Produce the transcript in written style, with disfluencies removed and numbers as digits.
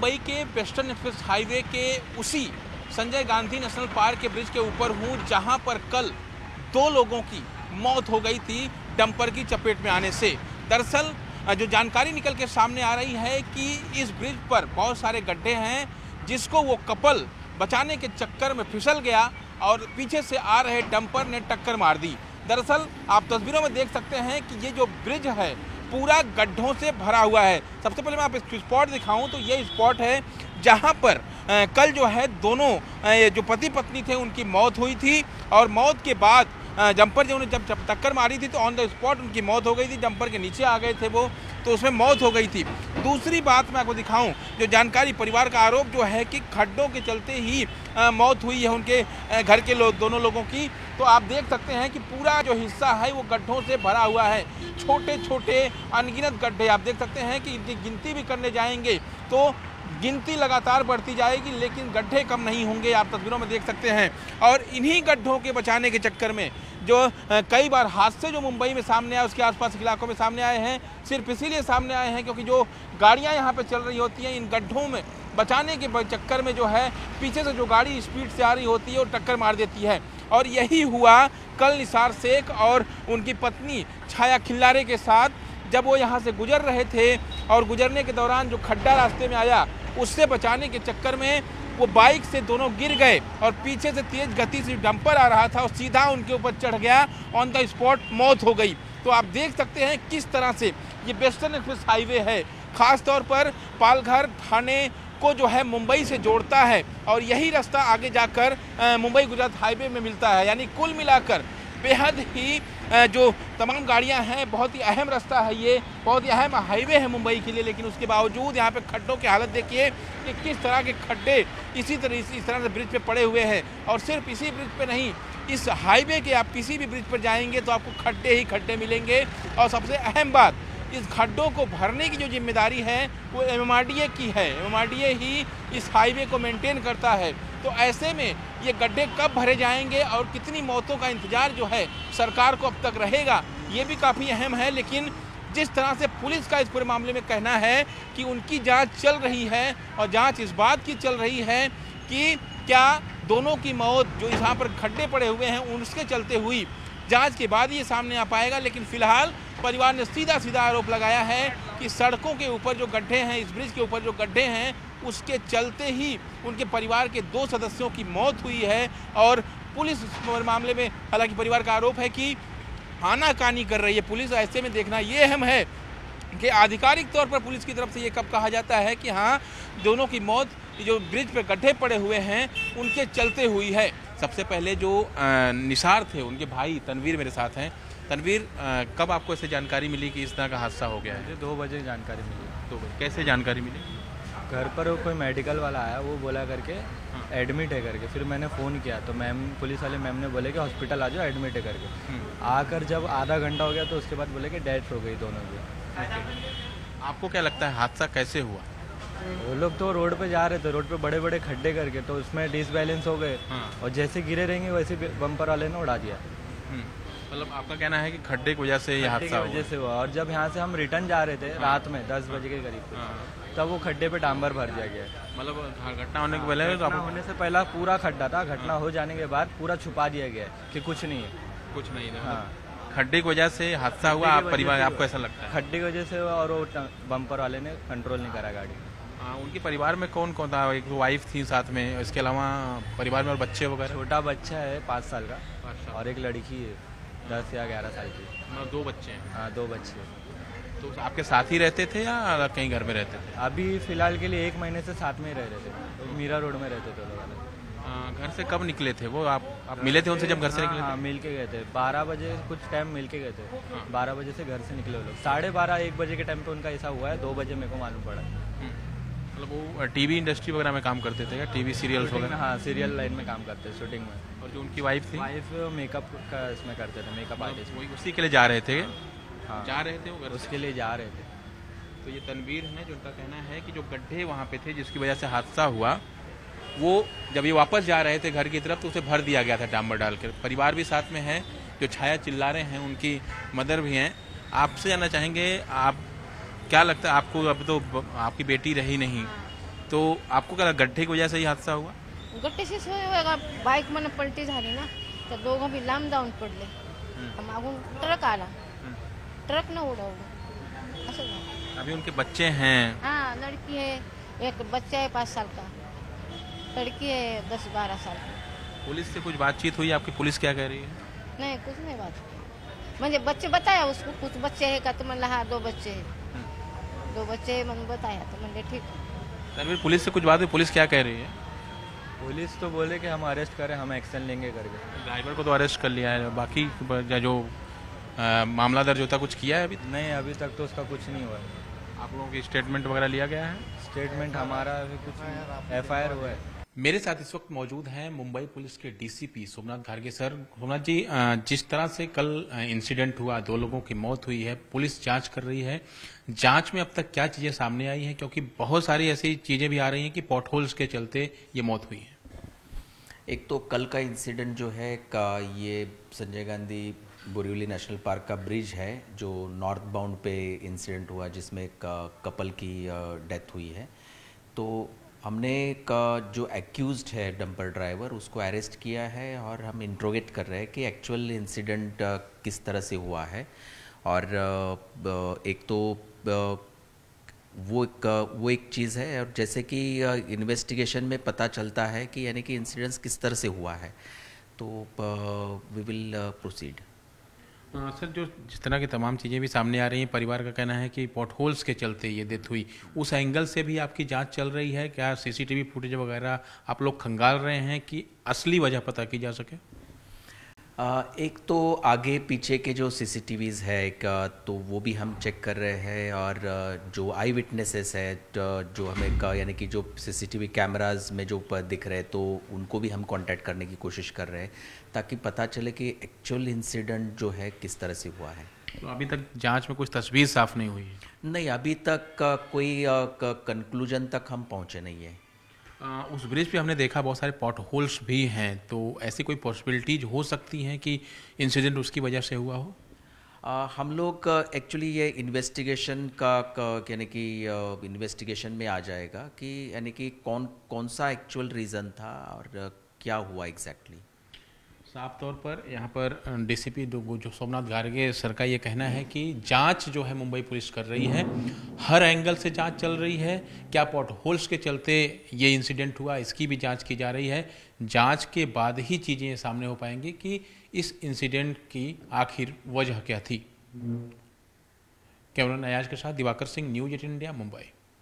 मुंबई के western express highway के उसी संजय गांधी नेशनल पार्क के ब्रिज के ऊपर हूँ, जहाँ पर कल 2 लोगों की मौत हो गई थी डंपर की चपेट में आने से। दरअसल जो जानकारी निकल के सामने आ रही है कि इस ब्रिज पर बहुत सारे गड्ढे हैं, जिसको वो कपल बचाने के चक्कर में फिसल गया और पीछे से आ रहे डंपर ने टक्कर मार दी। दरअसल आप तस्वीरों में देख सकते हैं कि ये जो ब्रिज है पूरा गड्ढों से भरा हुआ है। सबसे पहले मैं आप स्पॉट दिखाऊं तो ये स्पॉट है जहां पर कल जो है दोनों जो पति पत्नी थे उनकी मौत हुई थी और मौत के बाद जंपर जो उन्हें जब टक्कर मारी थी तो ऑन द स्पॉट उनकी मौत हो गई थी। जंपर के नीचे आ गए थे वो, तो उसमें मौत हो गई थी। दूसरी बात मैं आपको दिखाऊं, जो जानकारी परिवार का आरोप जो है कि खड्डों के चलते ही मौत हुई है उनके घर के दोनों लोगों की। तो आप देख सकते हैं कि पूरा जो हिस्सा है वो गड्ढों से भरा हुआ है, छोटे छोटे अनगिनत गड्ढे। आप देख सकते हैं कि इनकी गिनती भी करने जाएंगे तो गिनती लगातार बढ़ती जाएगी, लेकिन गड्ढे कम नहीं होंगे। आप तस्वीरों में देख सकते हैं। और इन्हीं गड्ढों के बचाने के चक्कर में जो कई बार हादसे जो मुंबई में सामने आए, उसके आसपास के इलाकों में सामने आए हैं, सिर्फ इसीलिए सामने आए हैं क्योंकि जो गाड़ियां यहां पे चल रही होती हैं इन गड्ढों में बचाने के चक्कर में जो है पीछे से जो गाड़ी स्पीड से आ रही होती है और टक्कर मार देती है। और यही हुआ कल निसार शेख और उनकी पत्नी छाया खिल्लारे के साथ, जब वो यहाँ से गुजर रहे थे और गुजरने के दौरान जो खड्डा रास्ते में आया उससे बचाने के चक्कर में वो बाइक से दोनों गिर गए और पीछे से तेज गति से डंपर आ रहा था और सीधा उनके ऊपर चढ़ गया। ऑन द स्पॉट मौत हो गई। तो आप देख सकते हैं किस तरह से ये वेस्टर्न एक्सप्रेस हाईवे है, खास तौर पर पालघर थाने को जो है मुंबई से जोड़ता है और यही रास्ता आगे जाकर मुंबई गुजरात हाईवे में मिलता है। यानी कुल मिलाकर बेहद ही जो तमाम गाड़ियां हैं, बहुत ही अहम रास्ता है ये, बहुत ही अहम हाईवे है मुंबई के लिए। लेकिन उसके बावजूद यहाँ पे खड्डों की हालत देखिए कि किस तरह के खड्डे इस तरह से ब्रिज पे पड़े हुए हैं। और सिर्फ इसी ब्रिज पे नहीं, इस हाईवे के आप किसी भी ब्रिज पर जाएंगे तो आपको खड्डे ही खड्डे मिलेंगे। और सबसे अहम बात, इस खड्डों को भरने की जो जिम्मेदारी है वो MMRDA की है। MMRDA ही इस हाईवे को मेंटेन करता है। तो ऐसे में ये गड्ढे कब भरे जाएंगे और कितनी मौतों का इंतजार जो है सरकार को अब तक रहेगा, ये भी काफ़ी अहम है। लेकिन जिस तरह से पुलिस का इस पूरे मामले में कहना है कि उनकी जांच चल रही है और जांच इस बात की चल रही है कि क्या दोनों की मौत जो यहाँ पर खड्डे पड़े हुए हैं उसके चलते हुई, जांच के बाद ये सामने आ पाएगा। लेकिन फिलहाल परिवार ने सीधा आरोप लगाया है कि सड़कों के ऊपर जो गड्ढे हैं, इस ब्रिज के ऊपर जो गड्ढे हैं, उसके चलते ही उनके परिवार के 2 सदस्यों की मौत हुई है। और पुलिस इस मामले में, हालांकि परिवार का आरोप है कि आनाकानी कर रही है पुलिस। ऐसे में देखना ये अहम है कि आधिकारिक तौर पर पुलिस की तरफ से ये कब कहा जाता है कि हाँ, दोनों की मौत जो ब्रिज पे गड्ढे पड़े हुए हैं उनके चलते हुई है। सबसे पहले जो निसार थे, उनके भाई तनवीर मेरे साथ हैं। तनवीर, कब आपको ऐसे जानकारी मिली कि इस तरह का हादसा हो गया है? मुझे 2 बजे जानकारी मिली। 2 बजे कैसे जानकारी मिली? घर पर कोई मेडिकल वाला आया, वो बोला करके एडमिट है करके। फिर मैंने फ़ोन किया तो मैम, पुलिस वाले मैम ने बोले कि हॉस्पिटल आ जाओ, एडमिट है करके। आकर जब आधा घंटा हो गया तो उसके बाद बोले कि डेथ हो गई दोनों की। आपको क्या लगता है हादसा कैसे हुआ? वो लोग तो रोड पे जा रहे थे, रोड पे बड़े बड़े खड्डे करके, तो उसमें डिसबैलेंस हो गए और जैसे गिरे रहेंगे वैसे बम्पर वाले ने उड़ा दिया। मतलब आपका कहना है कि खड्डे की वजह से ये हादसा वजह से हुआ। और जब यहाँ से हम रिटर्न जा रहे थे रात में 10 बजे के करीब, तब वो खड्डे पे डांबर भर दिया गया। मतलब घटना होने के पहले, घटना होने से पहला पूरा खड्डा था, घटना हो जाने के बाद पूरा छुपा दिया गया कि कुछ नहीं है, कुछ नहीं है। खड्डे की वजह से हादसा हुआ, आप परिवार, आपको ऐसा लगता है? खड्डे की वजह से। और वो बम्पर वाले ने कंट्रोल नहीं करा गाड़ी। उनके परिवार में कौन कौन था? एक वाइफ थी साथ में, इसके अलावा परिवार में और बच्चे वगैरह? छोटा बच्चा है 5 साल का और एक लड़की है 10 या 11 साल की। 2 बच्चे हैं? हाँ, 2 बच्चे। तो आपके साथ ही रहते थे या अलग कहीं घर में रहते थे? अभी फिलहाल के लिए 1 महीने से साथ में ही रह रहे थे, तो मीरा रोड में रहते थे लोग। घर से कब निकले थे वो? आप मिले थे उनसे जब घर से निकले? हाँ, मिल के गए थे 12 बजे, कुछ टाइम मिल के गए थे। 12 बजे से घर से निकले वो लोग। 12:30-1 बजे के टाइम पे उनका ऐसा हुआ है, 2 बजे मेरे को मालूम पड़ा। मतलब वो टीवी इंडस्ट्री वगैरह में काम करते थे या टीवी सीरियल्स वगैरह? हाँ, सीरियल लाइन में काम करते, शूटिंग में। और जो उनकी वाइफ थी? वाइफ मेकअप का इसमें करते थे, मेकअप आर्टिस्ट। वही उसी के लिए जा रहे थे? हाँ, जा रहे थे वो घर, उसके लिए जा रहे थे। तो ये तनवीर है, जो उनका कहना है कि जो गड्ढे वहाँ पे थे जिसकी वजह से हादसा हुआ, वो जब ये वापस जा रहे थे घर की तरफ तो उसे भर दिया गया था डांबर डालकर। परिवार भी साथ में है, जो छाया चिल्लारे हैं उनकी मदर भी हैं। आपसे जानना चाहेंगे, आप क्या लगता है आपको, अब तो आपकी बेटी रही नहीं, तो आपको क्या लगा, गड्ढे की वजह से ही हादसा हुआ? गट्टे से होगा, बाईक मन पलटी झाली ना तर दोघं बी लांब जाऊन पडले. मागून ट्रक आला, ट्रक न उडवलं असं झालं. अभी उनके बच्चे हैं? हाँ, लड़की है, एक बच्चा है 5 साल का, लड़की है 10-12 साल की. पुलिस से कुछ बातचीत हुई आपकी? पुलिस क्या कह रही है? नहीं, कुछ नहीं बात म्हणजे बच्चे बताया उसको, कुछ बच्चे है का, तो म्हणला हाँ 2 बच्चे है, 2 बच्चे है म्हणून बताया, तो म्हणले ठीक है. तनवीर, पुलिस से कुछ बात हुई? पुलिस क्या कह रही है? पुलिस तो बोले कि हम अरेस्ट करें, हम एक्शन लेंगे करके. ड्राइवर को तो अरेस्ट कर लिया है, बाकी जो मामला दर्ज होता कुछ किया है अभी? नहीं, अभी तक तो उसका कुछ नहीं हुआ है. आप लोगों की स्टेटमेंट वगैरह लिया गया है? स्टेटमेंट हमारा अभी कुछ FIR हुआ है. मेरे साथ इस वक्त मौजूद हैं मुंबई पुलिस के DCP सोमनाथ घारगे सर. सोमनाथ जी, जिस तरह से कल इंसिडेंट हुआ, 2 लोगों की मौत हुई है, पुलिस जांच कर रही है. जांच में अब तक क्या चीजें सामने आई हैं, क्योंकि बहुत सारी ऐसी चीजें भी आ रही हैं कि पॉटहोल्स के चलते ये मौत हुई है. एक तो कल का इंसिडेंट जो है ये संजय गांधी बोरीवली नेशनल पार्क का ब्रिज है, जो नॉर्थ बाउंड पे इंसिडेंट हुआ, जिसमें एक कपल की डेथ हुई है. तो हमने जो एक्यूज्ड है डंपर ड्राइवर, उसको अरेस्ट किया है और हम इंट्रोगेट कर रहे हैं कि एक्चुअल इंसिडेंट किस तरह से हुआ है. और एक तो वो एक चीज़ है, और जैसे कि इन्वेस्टिगेशन में पता चलता है कि यानी कि इंसिडेंस किस तरह से हुआ है, तो वी विल प्रोसीड. सर, जो जिस तरह की तमाम चीज़ें भी सामने आ रही हैं, परिवार का कहना है कि पॉटहोल्स के चलते ये डेथ हुई. उस एंगल से भी आपकी जांच चल रही है क्या? CCTV फुटेज वगैरह आप लोग खंगाल रहे हैं कि असली वजह पता की जा सके? एक तो आगे पीछे के जो CCTVs है तो वो भी हम चेक कर रहे हैं, और जो आई विटनेसेस है, जो हमें यानी कि जो CCTV कैमरास में जो दिख रहे हैं, तो उनको भी हम कांटेक्ट करने की कोशिश कर रहे हैं, ताकि पता चले कि एक्चुअल इंसिडेंट जो है किस तरह से हुआ है. तो अभी तक जांच में कुछ तस्वीर साफ नहीं हुई है? नहीं, अभी तक कोई कंक्लूजन तक हम पहुँचे नहीं है. उस ब्रिज पे हमने देखा बहुत सारे पॉट होल्स भी हैं, तो ऐसी कोई पॉसिबिलिटीज हो सकती हैं कि इंसिडेंट उसकी वजह से हुआ हो? हम लोग एक्चुअली ये इन्वेस्टिगेशन का यानी कि इन्वेस्टिगेशन में आ जाएगा कि यानी कि कौन सा एक्चुअल रीज़न था और क्या हुआ एग्जैक्टली. साफ तौर पर यहाँ पर DCP जो सोमनाथ घारगे सर का ये कहना है कि जांच जो है मुंबई पुलिस कर रही है, हर एंगल से जांच चल रही है. क्या पॉट होल्स के चलते ये इंसिडेंट हुआ, इसकी भी जांच की जा रही है. जांच के बाद ही चीज़ें सामने हो पाएंगी कि इस इंसिडेंट की आखिर वजह क्या थी. कैमरा अयाज के साथ दिवाकर सिंह, न्यूज़ 18 इंडिया, मुंबई.